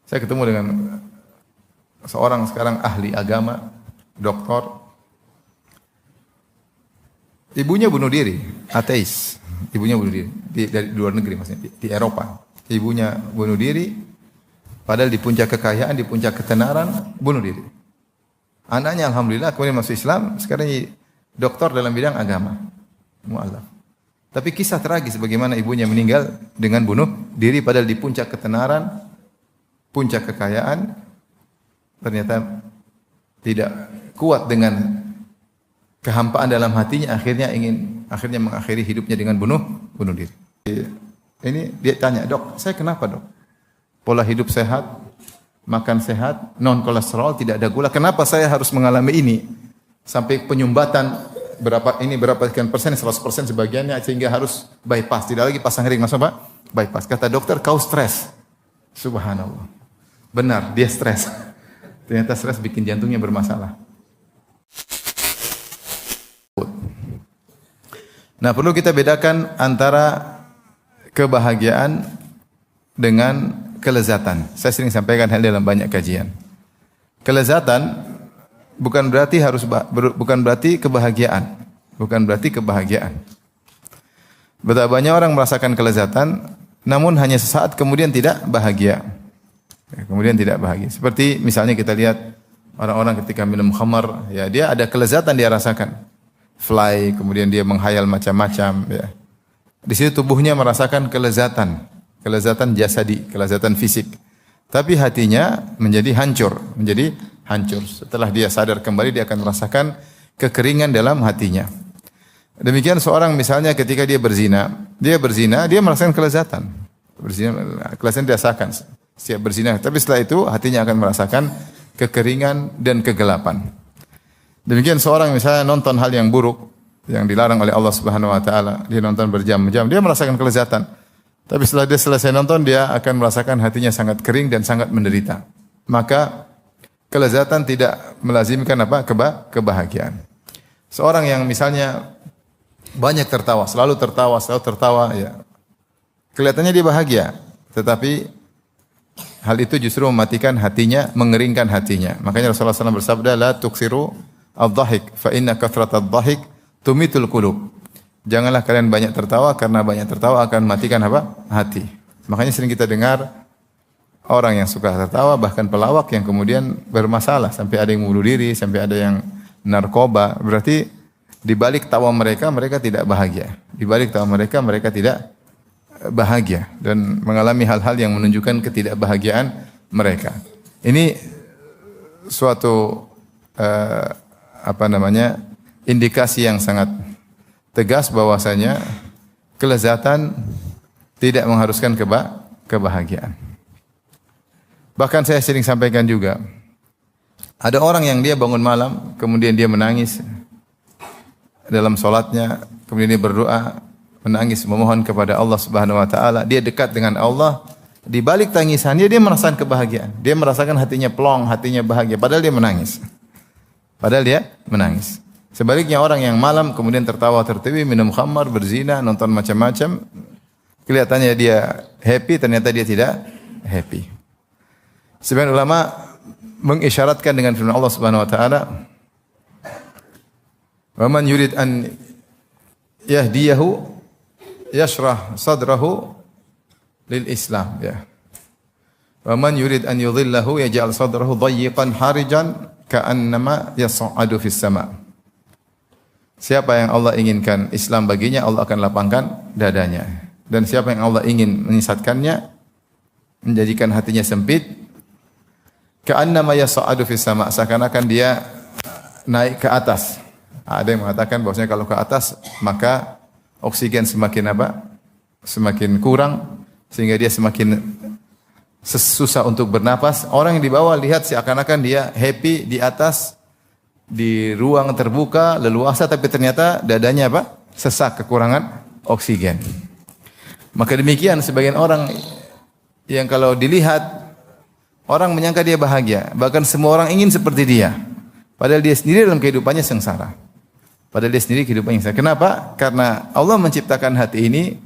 Saya ketemu dengan seorang sekarang ahli agama, doktor. Ibunya bunuh diri, ateis. Ibunya bunuh diri dari luar negeri maksudnya di Eropa. Ibunya bunuh diri, padahal di puncak kekayaan, di puncak ketenaran, bunuh diri. Anaknya alhamdulillah kemudian masuk Islam, sekarang jadi doktor dalam bidang agama. Mu'alaf. Tapi kisah tragis bagaimana ibunya meninggal dengan bunuh diri padahal di puncak ketenaran, puncak kekayaan, ternyata tidak kuat dengan kehampaan dalam hatinya, akhirnya mengakhiri hidupnya dengan bunuh diri. Ini dia tanya, "Dok, saya kenapa, Dok? Pola hidup sehat, makan sehat, non kolesterol, tidak ada gula. Kenapa saya harus mengalami ini? Sampai penyumbatan berapa sekian persen, 100% sebagiannya sehingga harus bypass. Tidak lagi pasang ring, maksud Pak? Bypass." Kata dokter, "Kau stres." Subhanallah. Benar, dia stres. Ternyata stres bikin jantungnya bermasalah. Nah, perlu kita bedakan antara kebahagiaan dengan kelezatan. Saya sering sampaikan hal dalam banyak kajian. Kelezatan bukan berarti kebahagiaan. Bukan berarti kebahagiaan. Betapa banyak orang merasakan kelezatan namun hanya sesaat kemudian tidak bahagia. Kemudian tidak bahagia. Seperti misalnya kita lihat orang-orang ketika minum khamar, ya dia ada kelezatan dia rasakan. Fly, kemudian dia menghayal macam-macam, ya. Di situ tubuhnya merasakan kelezatan jasadi, kelezatan fisik. Tapi hatinya menjadi hancur. Setelah dia sadar kembali dia akan merasakan kekeringan dalam hatinya. Demikian seorang misalnya ketika dia berzina, dia merasakan kelezatan. Kelezatan dirasakan setiap berzina, tapi setelah itu hatinya akan merasakan kekeringan dan kegelapan. Demikian seorang misalnya nonton hal yang buruk yang dilarang oleh Allah Subhanahu wa taala, dia nonton berjam-jam, dia merasakan kelezatan. Tapi setelah dia selesai nonton, dia akan merasakan hatinya sangat kering dan sangat menderita. Maka kelezatan tidak melazimkan kebahagiaan. Seorang yang misalnya banyak tertawa, selalu tertawa, ya. Kelihatannya dia bahagia, tetapi hal itu justru mematikan hatinya, mengeringkan hatinya. Makanya Rasulullah SAW bersabda, "La tuksiru ad-dhahik fa inna kathrata ad-dhahik tumitul qulub." Janganlah kalian banyak tertawa karena banyak tertawa akan matikan hati. Makanya sering kita dengar orang yang suka tertawa, bahkan pelawak yang kemudian bermasalah sampai ada yang bunuh diri, sampai ada yang narkoba. Berarti di balik tawa mereka tidak bahagia. Di balik tawa mereka tidak bahagia dan mengalami hal-hal yang menunjukkan ketidakbahagiaan mereka. Ini suatu indikasi yang sangat tegas bahwasanya kelezatan tidak mengharuskan kebahagiaan. Bahkan saya sering sampaikan juga, ada orang yang dia bangun malam, kemudian dia menangis dalam salatnya, kemudian dia berdoa, menangis memohon kepada Allah Subhanahu wa taala, dia dekat dengan Allah. Di balik tangisannya dia merasakan kebahagiaan. Dia merasakan hatinya plong, hatinya bahagia padahal dia menangis. Sebaliknya orang yang malam kemudian tertawa tertiwi, minum khamar, berzina, nonton macam-macam, kelihatannya dia happy, ternyata dia tidak happy. Sebagian ulama mengisyaratkan dengan firman Allah Subhanahu wa taala, "Wa man yurid an yahdiyahu yashrah sadrahu lil Islam." Ya. "Wa man yurid an yudhillahu yaj'al sadrahu dayyiqan harijan ka'annama yas'adu fis sama'." Siapa yang Allah inginkan Islam baginya, Allah akan lapangkan dadanya. Dan siapa yang Allah ingin menyesatkannya, menjadikan hatinya sempit, ka'annama yas'adu fis sama', seakan-akan dia naik ke atas. Ada yang mengatakan bahwasanya kalau ke atas maka oksigen semakin kurang sehingga dia semakin susah untuk bernapas. Orang yang di bawah lihat seakan-akan dia happy di atas, di ruang terbuka, leluasa, tapi ternyata dadanya sesak, kekurangan oksigen. Maka demikian sebagian orang yang kalau dilihat orang menyangka dia bahagia, bahkan semua orang ingin seperti dia, padahal dia sendiri dalam kehidupannya sengsara. Kenapa? Karena Allah menciptakan hati ini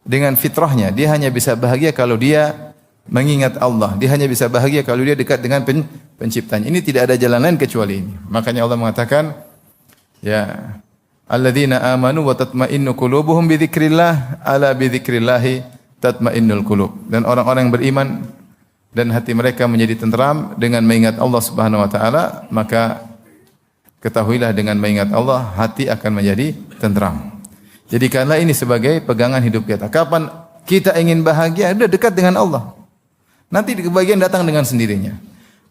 dengan fitrahnya. Dia hanya bisa bahagia kalau dia mengingat Allah. Dia hanya bisa bahagia kalau dia dekat dengan penciptanya. Ini tidak ada jalan lain kecuali ini. Makanya Allah mengatakan, ya, alladzina amanu wa tatma'innu qulubuhum bi dzikrillah, ala bi dzikrillahi tatma'innul qulub. Dan orang-orang yang beriman dan hati mereka menjadi tenteram dengan mengingat Allah Subhanahu wa taala, maka ketahuilah dengan mengingat Allah hati akan menjadi tenteram. Jadikanlah ini sebagai pegangan hidup kita. Kapan kita ingin bahagia, sudah dekat dengan Allah. Nanti kebahagiaan datang dengan sendirinya.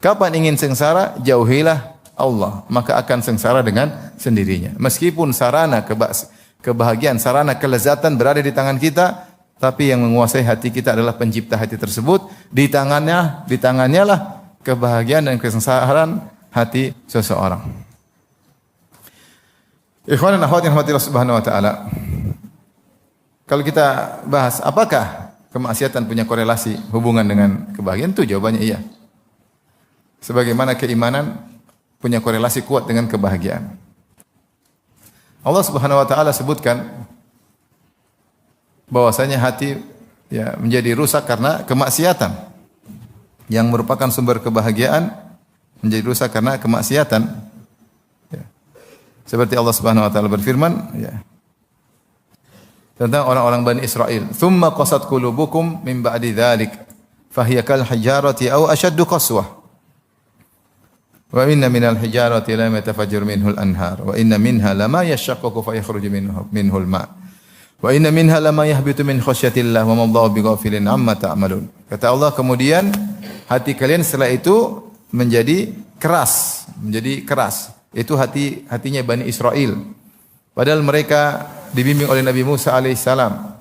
Kapan ingin sengsara, jauhilah Allah, maka akan sengsara dengan sendirinya. Meskipun sarana kebahagiaan, sarana kelezatan berada di tangan kita, tapi yang menguasai hati kita adalah pencipta hati tersebut. Di tangannya lah kebahagiaan dan kesengsaraan hati seseorang. Ikhwan dan akhwat yang dirahmati Allah Subhanahu wa taala. Kalau kita bahas apakah kemaksiatan punya korelasi hubungan dengan kebahagiaan, itu jawabannya iya. Sebagaimana keimanan punya korelasi kuat dengan kebahagiaan. Allah Subhanahu wa taala sebutkan bahwasanya hati ya menjadi rusak karena kemaksiatan. Yang merupakan sumber kebahagiaan menjadi rusak karena kemaksiatan. Ya. Seperti Allah Subhanahu wa taala berfirman ya, tentang orang-orang Bani Israel, "Tsumma qasat qulubukum min ba'di dzalik, fahiya kal hijarati aw ashaddu qaswah." Wa inna minal hijarati lama yatafajjaru minhu al-anhar wa inna minha lama yashaqqaqu fa yakhruju minhu al-ma' wa inna minha lama yahbitu min khasyatillah wa ma Allahu bighafilin amma ta'malun. Kata Allah, kemudian hati kalian setelah itu menjadi keras. Itu hatinya Bani Israel. Padahal mereka dibimbing oleh Nabi Musa alaihissalam.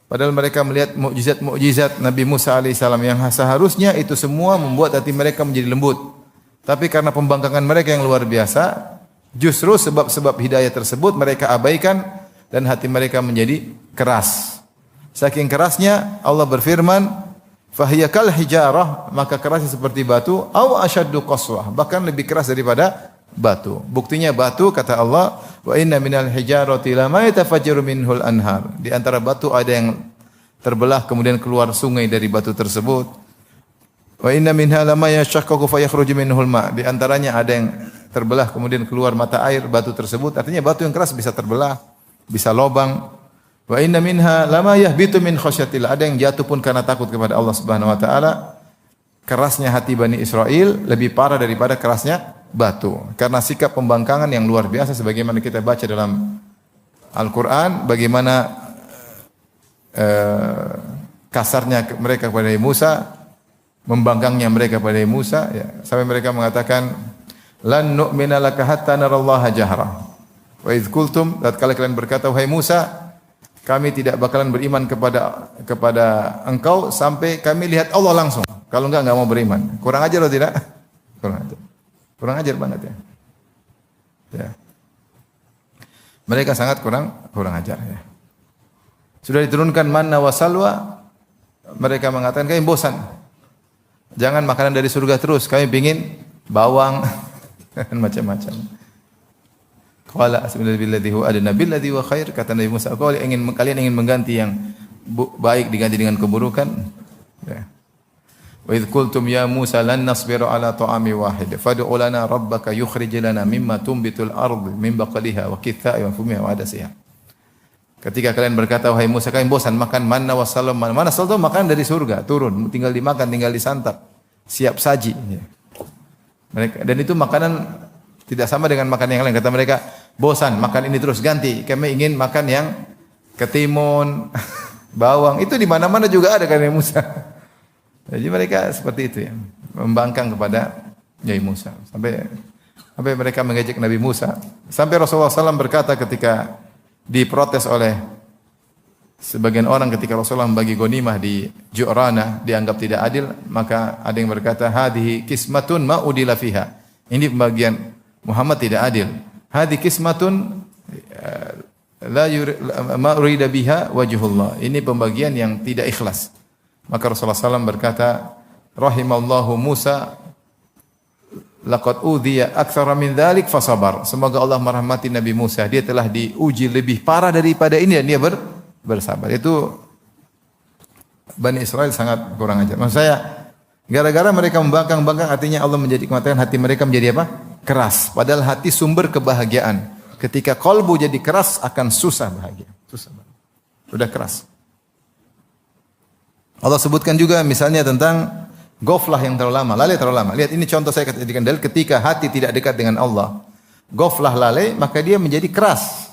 Padahal mereka melihat mukjizat Nabi Musa alaihissalam yang seharusnya itu semua membuat hati mereka menjadi lembut. Tapi karena pembangkangan mereka yang luar biasa, justru sebab-sebab hidayah tersebut mereka abaikan dan hati mereka menjadi keras. Saking kerasnya Allah berfirman, "Fahiya kal hijarah", maka kerasnya seperti batu, "au asyaddu qaswah", bahkan lebih keras daripada batu. Buktinya batu, kata Allah, "Wa inna minal hijarati lama yatafajjaru minhul anhar". Di antara batu ada yang terbelah kemudian keluar sungai dari batu tersebut. Wa inna minha lama yashaqqaqu fa yakhruju minhul ma'. Di antaranya ada yang terbelah kemudian keluar mata air batu tersebut. Artinya batu yang keras bisa terbelah, bisa lobang. Wa inna minha lama yahbitu min khasyatillah. Ada yang jatuh pun karena takut kepada Allah Subhanahu wa taala. Kerasnya hati Bani Israel lebih parah daripada kerasnya batu. Karena sikap pembangkangan yang luar biasa sebagaimana kita baca dalam Al-Qur'an, bagaimana kasarnya mereka kepada Musa, membangkangnya mereka pada Musa ya, sampai mereka mengatakan lan nu'mina laka hatta narallaha jahra wa idz qultum, tatkala kalian berkata wahai Musa, kami tidak bakalan beriman kepada engkau sampai kami lihat Allah langsung, kalau enggak mau beriman. Kurang ajar atau tidak? Kurang ajar banget ya. Ya. Mereka sangat kurang ajar ya. Sudah diturunkan manna wa salwa, mereka mengatakan kami bosan. Jangan makanan dari surga terus, kami ingin bawang dan macam-macam. Qala asbillahi huwa adna billadhi wa khair, kata Nabi Musa, kalian ingin mengganti yang baik diganti dengan keburukan. Ya. Wa idz qultum ya Musa lan nasbiru ala ta'ami wahid fad'u lana rabbaka yukhrij lana mimma tunbitul ardu min baqliha wa qithaiha wa fumiha wa adasiha. Ketika kalian berkata wahai Musa, kalian bosan makan manna wa salwa. Mana salwa makanan dari surga turun, tinggal dimakan, tinggal disantap, siap saji. Mereka, dan itu makanan tidak sama dengan makanan yang lain. Kata mereka, bosan makan ini terus, ganti. Kami ingin makan yang ketimun, bawang. Itu di mana-mana juga ada kan Musa. Jadi mereka seperti itu ya, membangkang kepada Nabi Musa. Sampai mereka mengejek Nabi Musa. Sampai Rasulullah SAW berkata ketika diprotes oleh sebagian orang ketika Rasulullah membagi ghanimah di Ju'rana dianggap tidak adil, maka ada yang berkata hadhihi qismatun ma udila fiha. Ini pembagian Muhammad tidak adil. Hadhihi qismatun ma urida biha wajhullah. Ini pembagian yang tidak ikhlas. Maka Rasulullah SAW berkata, rahimallahu Musa laqad udhiya aktsara min dzalik fasabar. Semoga Allah merahmati Nabi Musa, dia telah diuji lebih parah daripada ini dan dia bersabar. Itu Bani Israel sangat kurang ajar. Maksud saya, gara-gara mereka membangkang-bangkang artinya Allah menjadi mengatakan hati mereka menjadi apa? Keras. Padahal hati sumber kebahagiaan. Ketika kolbu jadi keras akan susah bahagia. Susah banget. Sudah keras. Allah sebutkan juga misalnya tentang goflah yang terlalu lama, lalai terlalu lama. Lihat ini contoh saya katakan dalil ketika hati tidak dekat dengan Allah. Goflah lalai maka dia menjadi keras.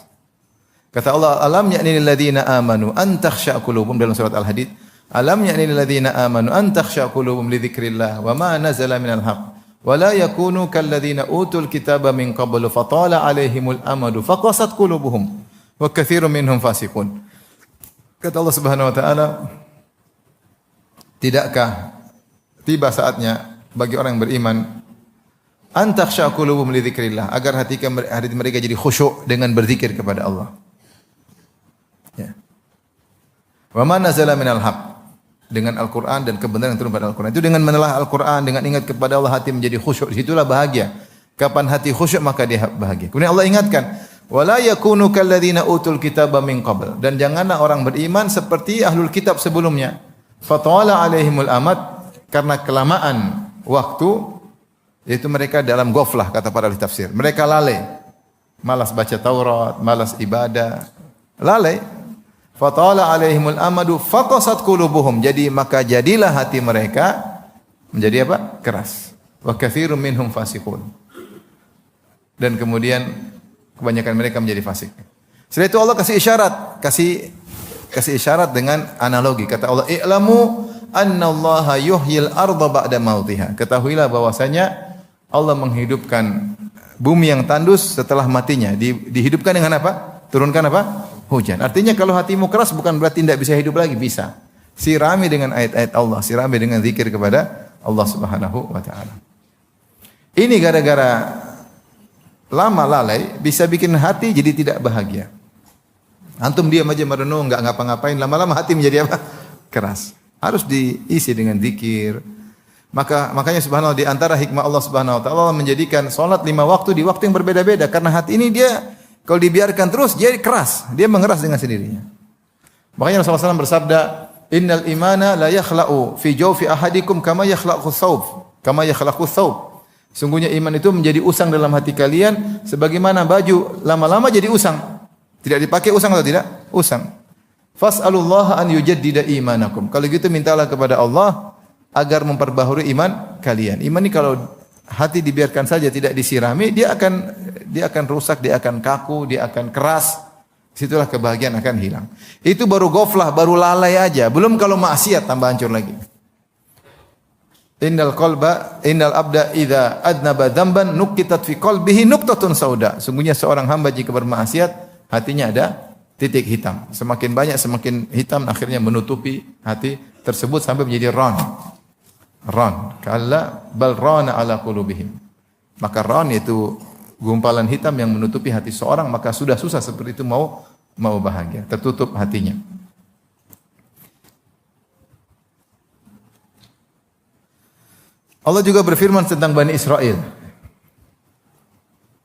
Kata Allah, alam ya'ni lil ladzina amanu an takhsha qulubuhum dalam surat Al-Hadid. Alam ya'ni lil ladzina amanu an takhsha qulubuhum li dzikrillah wa ma nazala minal haqq wa la yakunu kal ladzina utul kitaba min qablu fatala alaihimul amadu faqasat qulubuhum wa katsirun minhum fasiqun. Kata Allah Subhanahu wa taala, tidakkah tiba saatnya bagi orang yang beriman an takhsha qulubuhum li dzikrillah agar hati mereka jadi khusyuk dengan berzikir kepada Allah. Ya. Wa ma nazala minal haqq dengan Al-Qur'an dan kebenaran yang turun pada Al-Qur'an. Itu dengan menelah Al-Qur'an, dengan ingat kepada Allah hati menjadi khusyuk. Disitulah bahagia. Kapan hati khusyuk maka dia bahagia. Kemudian Allah ingatkan, wala yakunu kalladzina utul kitaba min qabl dan janganlah orang beriman seperti ahlul kitab sebelumnya. Fatawala alaihimul amad karena kelamaan waktu yaitu mereka dalam ghaflah kata para ahli tafsir. Mereka lalai. Malas baca Taurat, malas ibadah. Lalai. Fatala alaihimul amadu faqasat qulubuhum. Jadi maka jadilah hati mereka menjadi apa? Keras. Wa katsirun minhum fasiqun. Dan kemudian kebanyakan mereka menjadi fasik. Setelah itu Allah kasih isyarat, kasih isyarat dengan analogi. Kata Allah, "I'lamu annallaha yuhyil arda ba'da mautiha." Ketahuilah bahwasanya Allah menghidupkan bumi yang tandus setelah matinya. Dihidupkan dengan apa? Turunkan apa? Hujan. Artinya kalau hatimu keras bukan berarti tidak bisa hidup lagi, bisa. Sirami dengan ayat-ayat Allah, sirami dengan zikir kepada Allah Subhanahu wa taala. Ini gara-gara lama lalai bisa bikin hati jadi tidak bahagia. Antum diam aja merenung, enggak ngapa-ngapain, lama-lama hati menjadi apa? Keras. Harus diisi dengan zikir. Makanya subhanallah di antara hikmah Allah Subhanahu wa taala Allah menjadikan salat 5 waktu di waktu yang berbeda-beda karena hati ini dia kalau dibiarkan terus dia keras, dia mengeras dengan sendirinya. Makanya Rasulullah SAW bersabda, "Innal imana la yakhla'u fi jawfi ahadikum kama yakhla'u thawb." Sungguhnya iman itu menjadi usang dalam hati kalian sebagaimana baju lama-lama jadi usang. Tidak dipakai usang atau tidak? Usang. Fas'alullaha an yujaddida imanakum. Kalau gitu mintalah kepada Allah agar memperbaharui iman kalian. Iman ini kalau hati dibiarkan saja tidak disirami, dia akan rusak, dia akan kaku, dia akan keras. Situlah kebahagiaan akan hilang. Itu baru ghaflah, baru lalai aja. Belum kalau maksiat tambah hancur lagi. Innal abda idza adnaba dzamban nuqitat fi qalbihi nuqtatun sauda. Sungguhnya seorang hamba jika bermaksiat, hatinya ada titik hitam. Semakin banyak semakin hitam akhirnya menutupi hati tersebut sampai menjadi ran. Kalla bal rana ala qulubihim. Maka ran itu gumpalan hitam yang menutupi hati seorang, maka sudah susah seperti itu mau bahagia, tertutup hatinya. Allah juga berfirman tentang Bani Israel.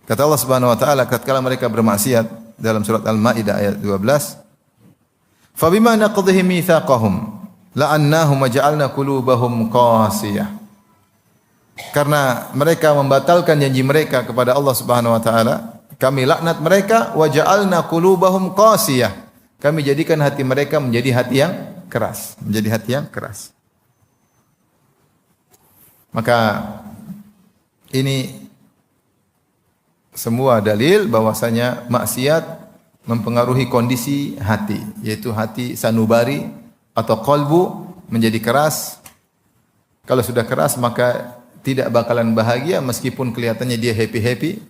Kata Allah Subhanahu wa taala ketika mereka bermaksiat dalam surat Al-Maidah ayat 12, "Fabima naqdhihim mitsaqahum la'annahum wa ja'alna qulubahum qasiyah." Karena mereka membatalkan janji mereka kepada Allah Subhanahu wa taala, kami laknat mereka wa ja'alna qulubahum qasiyah. Kami jadikan hati mereka menjadi hati yang keras, Maka ini semua dalil bahwasanya maksiat mempengaruhi kondisi hati, yaitu hati sanubari atau qalbu menjadi keras. Kalau sudah keras maka tidak bakalan bahagia meskipun kelihatannya dia happy-happy,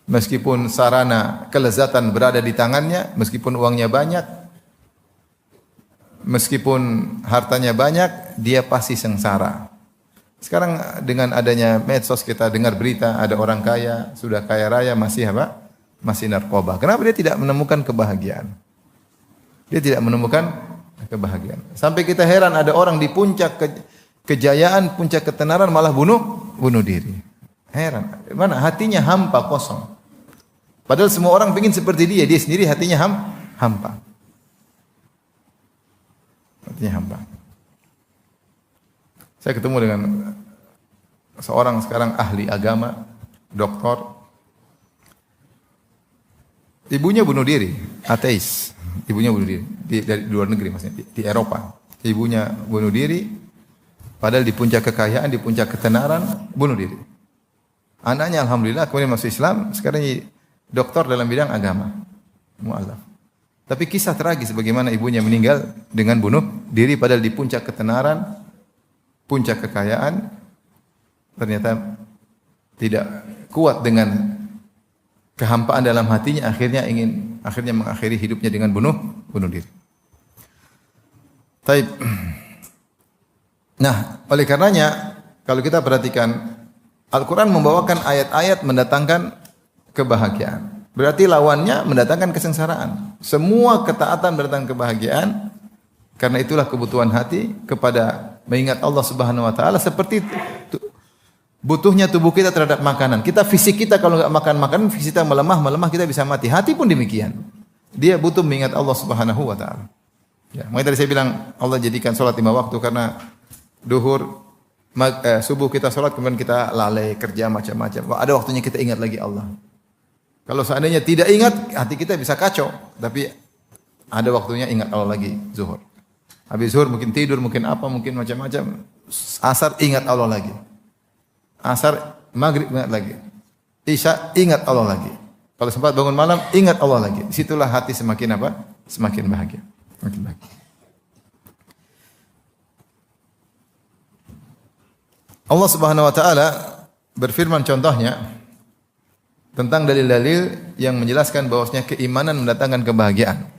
meskipun sarana kelezatan berada di tangannya, meskipun uangnya banyak, meskipun hartanya banyak, dia pasti sengsara. Sekarang dengan adanya medsos kita dengar berita ada orang kaya, sudah kaya raya masih apa? Masih narkoba. Kenapa dia tidak menemukan kebahagiaan? Dia tidak menemukan kebahagiaan. Sampai kita heran ada orang di puncak kejayaan, puncak ketenaran malah bunuh diri. Heran. Mana hatinya hampa, kosong. Padahal semua orang ingin seperti dia sendiri hatinya hampa. Hatinya hampa. Saya ketemu dengan seorang sekarang ahli agama, doktor. Ibunya bunuh diri, ateis. Ibunya bunuh diri dari luar negeri maksudnya, di Eropa. Ibunya bunuh diri, padahal di puncak kekayaan, di puncak ketenaran, bunuh diri. Anaknya alhamdulillah kemudian masuk Islam, sekarang jadi doktor dalam bidang agama. Mu'alaf. Tapi kisah tragis bagaimana ibunya meninggal dengan bunuh diri padahal di puncak ketenaran, puncak kekayaan, ternyata tidak kuat dengan kehampaan dalam hatinya, akhirnya mengakhiri hidupnya dengan bunuh diri. Taib. Nah, oleh karenanya kalau kita perhatikan Al-Quran membawakan ayat-ayat mendatangkan kebahagiaan. Berarti lawannya mendatangkan kesengsaraan. Semua ketaatan mendatangkan kebahagiaan. Karena itulah kebutuhan hati kepada mengingat Allah Subhanahu wa taala seperti butuhnya tubuh kita terhadap makanan. Fisik kita kalau enggak makan makanan, fisik kita melemah, kita bisa mati. Hati pun demikian. Dia butuh mengingat Allah Subhanahu wa taala. Ya, makanya tadi saya bilang Allah jadikan salat 5 waktu karena duhur, subuh kita salat kemudian kita lalai kerja macam-macam. Ada waktunya kita ingat lagi Allah. Kalau seandainya tidak ingat, hati kita bisa kacau. Tapi ada waktunya ingat Allah lagi, zuhur. Habis zuhur mungkin tidur, mungkin apa, mungkin macam-macam. Asar ingat Allah lagi. Asar, maghrib ingat lagi. Isya ingat Allah lagi. Kalau sempat bangun malam, ingat Allah lagi. Disitulah hati semakin apa? Semakin bahagia. Semakin bahagia. Allah Subhanahu wa taala berfirman contohnya tentang dalil-dalil yang menjelaskan bahwasanya keimanan mendatangkan kebahagiaan.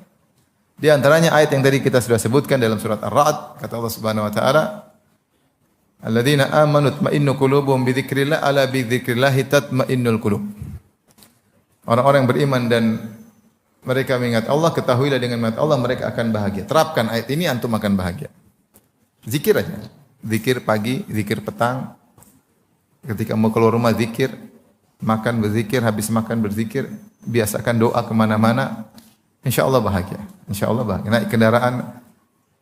Di antaranya ayat yang tadi kita sudah sebutkan dalam surat Ar-Ra'd, kata Allah Subhanahu wa taala, "Alladzina amanu tatma'innu qulubuhum bi dzikrillah, ala bi dzikrillah tatma'innul qulub." Orang-orang yang beriman dan mereka mengingat Allah, ketahuilah dengan mengingat Allah mereka akan bahagia. Terapkan ayat ini, antum akan bahagia. Zikir aja. Zikir pagi, zikir petang. Ketika mau keluar rumah zikir, makan berzikir, habis makan berzikir, biasakan doa kemana-mana. Insya Allah bahagia. Insya Allah bahagia. Naik kendaraan,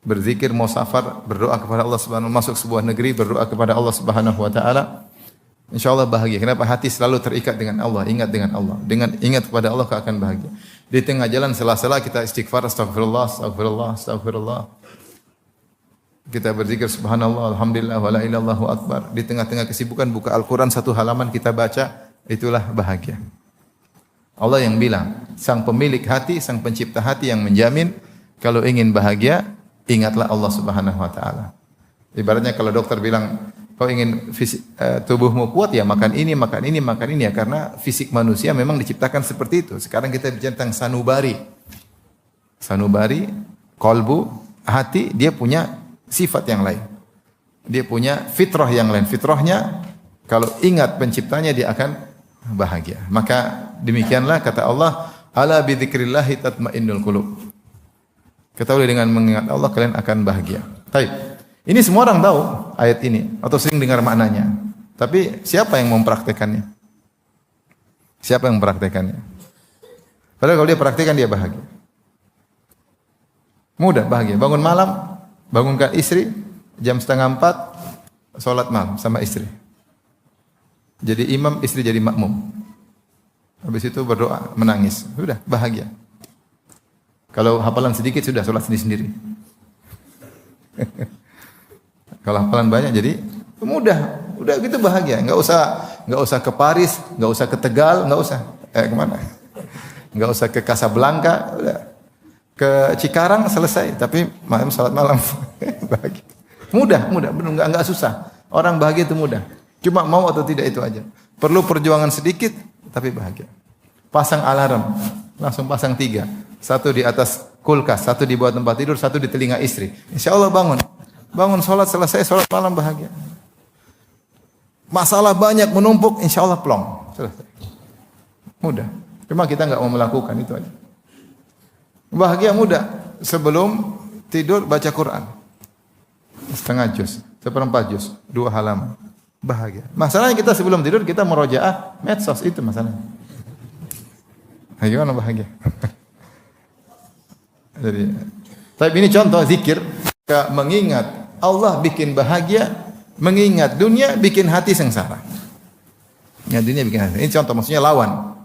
berzikir, mau safar, berdoa kepada Allah Subhanahu wa taala, masuk sebuah negeri, berdoa kepada Allah Subhanahu wa taala. Insya Allah bahagia. Kenapa? Hati selalu terikat dengan Allah, ingat dengan Allah. Dengan ingat kepada Allah kau akan bahagia. Di tengah jalan sela-sela kita istighfar, astagfirullah, astagfirullah, astagfirullah. Kita berzikir subhanallah, alhamdulillah, wa la ilaha illallah akbar. Di tengah-tengah kesibukan buka Al-Quran satu halaman kita baca, itulah bahagia. Allah yang bilang, sang pemilik hati, sang pencipta hati yang menjamin kalau ingin bahagia, ingatlah Allah Subhanahu wa taala. Ibaratnya kalau dokter bilang, kau ingin tubuhmu kuat ya makan ini, makan ini, makan ini ya, karena fisik manusia memang diciptakan seperti itu. Sekarang kita bicara tentang sanubari. Sanubari, kolbu, hati, dia punya sifat yang lain. Dia punya fitrah yang lain. Fitrahnya kalau ingat penciptanya dia akan bahagia. Maka demikianlah kata Allah, ala bi dzikrillah tatmainnul qulub. Ketahui dengan mengingat Allah kalian akan bahagia. Baik. Ini semua orang tahu ayat ini atau sering dengar maknanya. Tapi siapa yang mempraktekannya? Siapa yang mempraktekannya? Padahal kalau dia praktekkan dia bahagia. Mudah bahagia. Bangun malam, bangunkan istri jam 3:30 salat malam sama istri. Jadi imam, istri jadi makmum. Habis itu berdoa, menangis. Sudah bahagia. Kalau hafalan sedikit sudah salat sendiri-sendiri. Kalau hafalan banyak jadi mudah, udah gitu bahagia. Enggak usah ke Paris, enggak usah ke Tegal, enggak usah. Kemana? Enggak usah ke Casablanca, udah. Ke Cikarang selesai, tapi malam salat malam. Bahagia. Mudah, benar enggak susah. Orang bahagia itu mudah. Cuma mau atau tidak itu aja. Perlu perjuangan sedikit tapi bahagia. Pasang alarm, langsung pasang 3. Satu di atas kulkas, satu di bawah tempat tidur, satu di telinga istri. Insya Allah bangun. Bangun sholat selesai, sholat malam bahagia. Masalah banyak menumpuk, insya Allah plong. Selesai. Mudah. Cuma kita nggak mau melakukan itu aja. Bahagia mudah. Sebelum tidur baca Quran. Setengah juz, 1/4 juz, 2 halaman. Bahagia. Masalahnya kita sebelum tidur kita merojaah medsos, itu masalahnya. Nah, gimana bahagia? Jadi, tapi ini contoh zikir. Mengingat Allah bikin bahagia Mengingat dunia bikin hati sengsara. Ya, dunia bikin hati. Ini contoh, maksudnya lawan.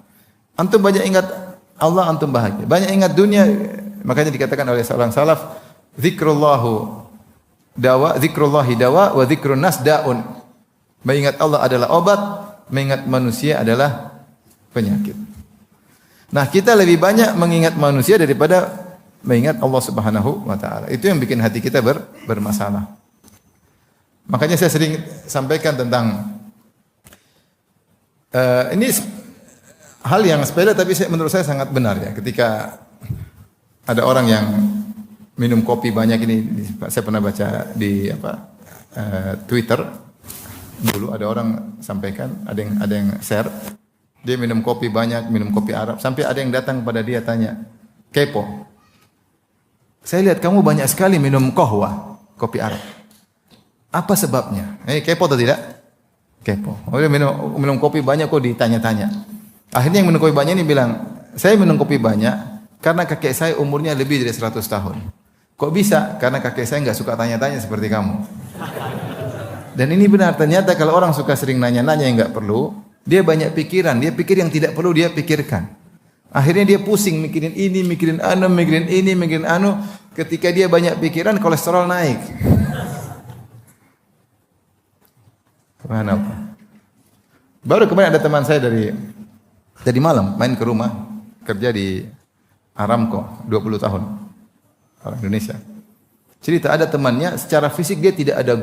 Antum banyak ingat Allah, antum bahagia. Banyak ingat dunia, makanya dikatakan oleh seorang salaf, zikrullahi dawa wa zikrun nas daun. Mengingat Allah adalah obat, mengingat manusia adalah penyakit. Nah, kita lebih banyak mengingat manusia daripada mengingat Allah Subhanahu wa taala. Itu yang bikin hati kita bermasalah. Makanya saya sering sampaikan tentang ini hal yang sepele tapi menurut saya sangat benar ya. Ketika ada orang yang minum kopi banyak, ini saya pernah baca di Twitter dulu, ada orang sampaikan, ada yang share, dia minum kopi banyak, minum kopi Arab, sampai ada yang datang kepada dia tanya, kepo, saya lihat kamu banyak sekali minum kohwa, kopi Arab, apa sebabnya? Kepo atau tidak? Kepo. Oh, dia minum kopi banyak kok ditanya-tanya. Akhirnya yang minum kopi banyak ini bilang, saya minum kopi banyak karena kakek saya umurnya lebih dari 100 tahun. Kok bisa? Karena kakek saya nggak suka tanya-tanya seperti kamu. Dan ini benar, ternyata kalau orang suka sering nanya-nanya yang nggak perlu, dia banyak pikiran, dia pikir yang tidak perlu dia pikirkan. Akhirnya dia pusing mikirin ini, mikirin anu, mikirin ini, mikirin anu. Ketika dia banyak pikiran, kolesterol naik. Subhanallah. Baru kemarin ada teman saya dari malam main ke rumah, kerja di Aramco 20 tahun, orang Indonesia. Cerita ada temannya secara fisik dia tidak ada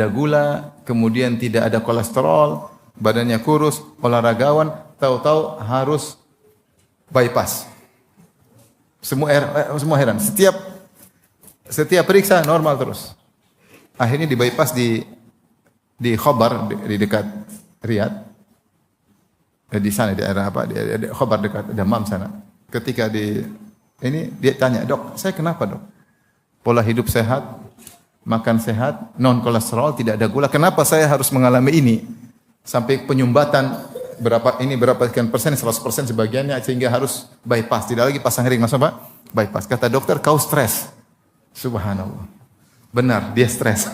gula, kemudian tidak ada kolesterol, badannya kurus, olahragawan, tahu-tahu harus bypass. Semua heran. Setiap periksa normal terus. Akhirnya di bypass di Khobar, di dekat Riyadh, di sana di daerah di Khobar dekat Dammam sana. Ketika dia tanya, dok, saya kenapa dok? Pola hidup sehat, makan sehat, non kolesterol, tidak ada gula. Kenapa saya harus mengalami ini? Sampai penyumbatan berapa sekian persen, 100% sebagiannya, sehingga harus bypass. Tidak lagi pasang ring, maksudnya apa? Bypass. Kata dokter, kau stres. Subhanallah. Benar, dia stres.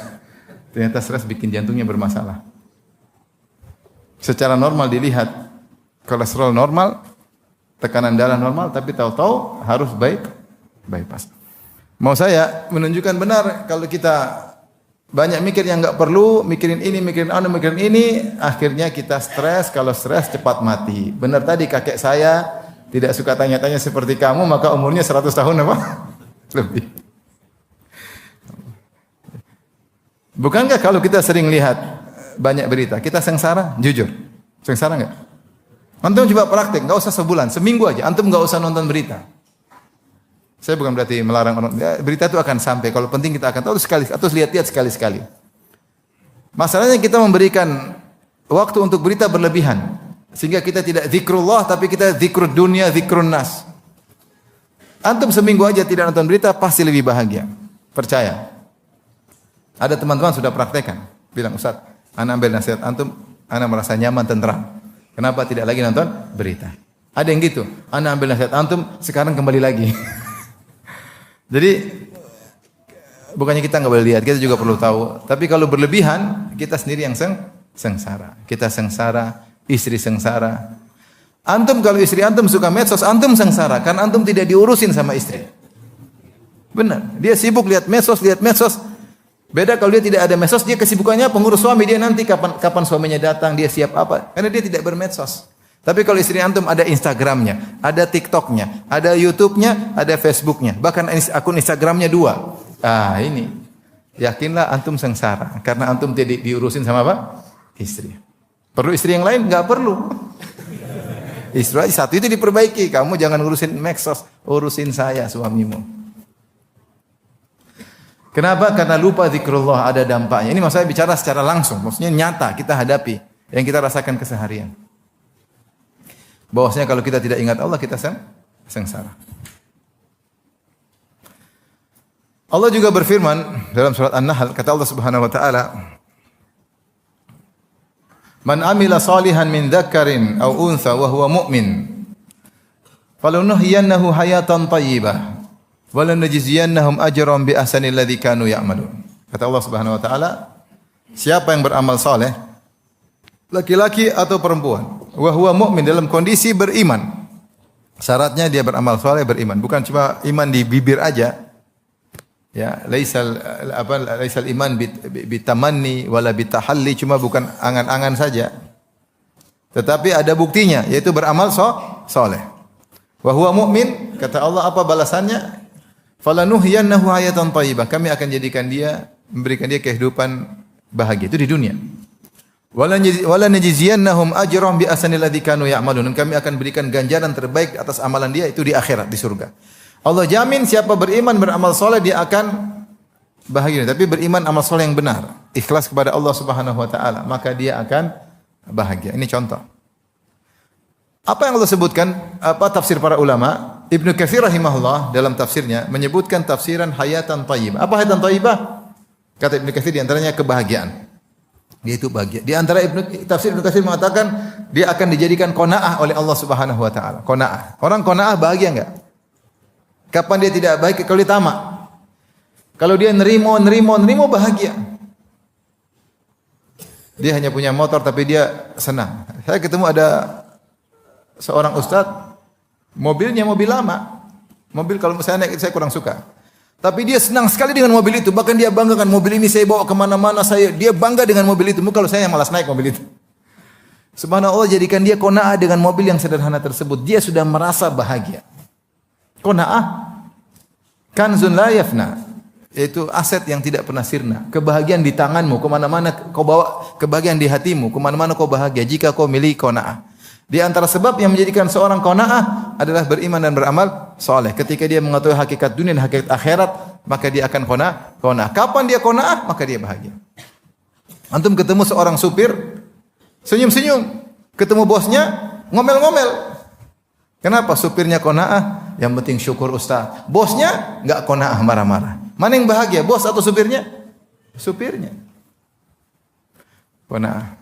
Ternyata stres bikin jantungnya bermasalah. Secara normal dilihat kolesterol normal, tekanan darah normal, tapi tahu-tahu harus bypass. Mau saya menunjukkan benar kalau kita banyak mikir yang enggak perlu, mikirin ini, mikirin anu, mikirin ini, akhirnya kita stres. Kalau stres cepat mati. Benar tadi kakek saya tidak suka tanya-tanya seperti kamu, maka umurnya 100 tahun apa? Lebih. Bukankah kalau kita sering lihat banyak berita, kita sengsara? Jujur, sengsara enggak? Antum coba praktek, enggak usah sebulan, seminggu aja. Antum enggak usah nonton berita. Saya bukan berarti melarang orang. Berita itu akan sampai. Kalau penting kita akan tahu sekali, atau lihat-lihat sekali-sekali. Masalahnya kita memberikan waktu untuk berita berlebihan, sehingga kita tidak zikrullah, tapi kita zikrud dunia, zikrun nas. Antum seminggu aja tidak nonton berita, pasti lebih bahagia. Percaya. Ada teman-teman sudah praktekkan, bilang, Ustaz, ana ambil nasihat antum, ana merasa nyaman, tentram. Kenapa tidak lagi nonton berita? Ada yang gitu, ana ambil nasihat antum, sekarang kembali lagi. Jadi bukannya kita nggak boleh lihat, kita juga perlu tahu. Tapi kalau berlebihan, kita sendiri yang sengsara. Kita sengsara, istri sengsara. Antum kalau istri antum suka medsos, antum sengsara karena antum tidak diurusin sama istri. Benar, dia sibuk lihat medsos. Beda kalau dia tidak ada medsos, dia kesibukannya pengurus suami, dia nanti kapan suaminya datang, dia siap apa. Karena dia tidak bermedsos. Tapi kalau istri antum ada Instagramnya, ada TikToknya, ada YouTube-nya, ada Facebook-nya, bahkan akun Instagramnya 2. Ini yakinlah antum sengsara karena antum tidak diurusin sama apa? Istri. Perlu istri yang lain? Enggak perlu. Istri satu itu diperbaiki, kamu jangan urusin medsos, urusin saya suamimu. Kenapa? Karena lupa zikrullah, ada dampaknya. Ini maksudnya bicara secara langsung, maksudnya nyata kita hadapi, yang kita rasakan keseharian. Bahwasanya kalau kita tidak ingat Allah, kita sengsara. Allah juga berfirman dalam surat An-Nahl, kata Allah Subhanahu wa taala, "Man amila salihan min dzakarin aw untha wa huwa mu'min, falanuhyiyannahu hayatan thayyibah." Walanajziyannahum ajran bi ahsanil ladzi kanu ya'malun. Kata Allah Subhanahu wa taala, Siapa yang beramal soleh, laki-laki atau perempuan, wa huwa mu'min, dalam kondisi beriman. Syaratnya dia beramal soleh, beriman, bukan cuma iman di bibir aja. Ya, laisal iman bitamanni wala bitahalli, cuma bukan angan-angan saja. Tetapi ada buktinya, yaitu beramal soleh. Wa huwa mu'min, kata Allah apa balasannya? Falanuhyiyannahu hayatan thayyibah. Kami akan jadikan dia, memberikan dia kehidupan bahagia itu di dunia. Wala najziyannahum ajrahum bi ahsanil ladzi kanu ya'malun. Dan kami akan berikan ganjaran terbaik atas amalan dia itu di akhirat, di surga. Allah jamin siapa beriman beramal soleh dia akan bahagia. Tapi beriman amal soleh yang benar, ikhlas kepada Allah Subhanahu wa taala, maka dia akan bahagia. Ini contoh. Apa yang Allah sebutkan? Apa tafsir para ulama? Ibnu Katsir rahimahullah dalam tafsirnya menyebutkan tafsiran hayatan thayyibah. Apa hayatan thayyibah? Kata Ibnu Katsir di antaranya kebahagiaan. Dia itu bahagia. Di antara tafsir Ibnu Katsir mengatakan dia akan dijadikan qanaah oleh Allah Subhanahu wa taala. Qanaah. Orang qanaah bahagia enggak? Kapan dia tidak baik? Kalau dia tamak. Kalau dia nerimo bahagia. Dia hanya punya motor tapi dia senang. Saya ketemu ada seorang ustaz, mobilnya mobil lama. Mobil kalau saya naik saya kurang suka. Tapi dia senang sekali dengan mobil itu. Bahkan dia banggakan, mobil ini saya bawa kemana-mana. Dia bangga dengan mobil itu. Kalau saya yang malas naik mobil itu. Subhanallah, jadikan dia qanaah dengan mobil yang sederhana tersebut. Dia sudah merasa bahagia. Qanaah kanzun la yafna, yaitu aset yang tidak pernah sirna. Kebahagiaan di tanganmu, kemana-mana kau bawa kebahagiaan di hatimu, kemana-mana kau bahagia jika kau miliki qanaah. Di antara sebab yang menjadikan seorang qanaah adalah beriman dan beramal soleh. Ketika dia mengetahui hakikat dunia dan hakikat akhirat, maka dia akan qanaah. Kapan dia qanaah? Maka dia bahagia. Antum ketemu seorang supir, senyum-senyum. Ketemu bosnya, ngomel-ngomel. Kenapa? Supirnya qanaah, yang penting syukur ustaz. Bosnya enggak qanaah, marah-marah. Mana yang bahagia, bos atau supirnya? Supirnya. Qanaah.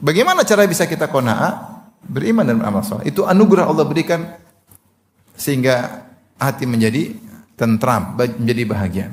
Bagaimana cara bisa kita qanaah? Beriman dan beramal saleh. Itu anugerah Allah berikan sehingga hati menjadi tentram, menjadi bahagia.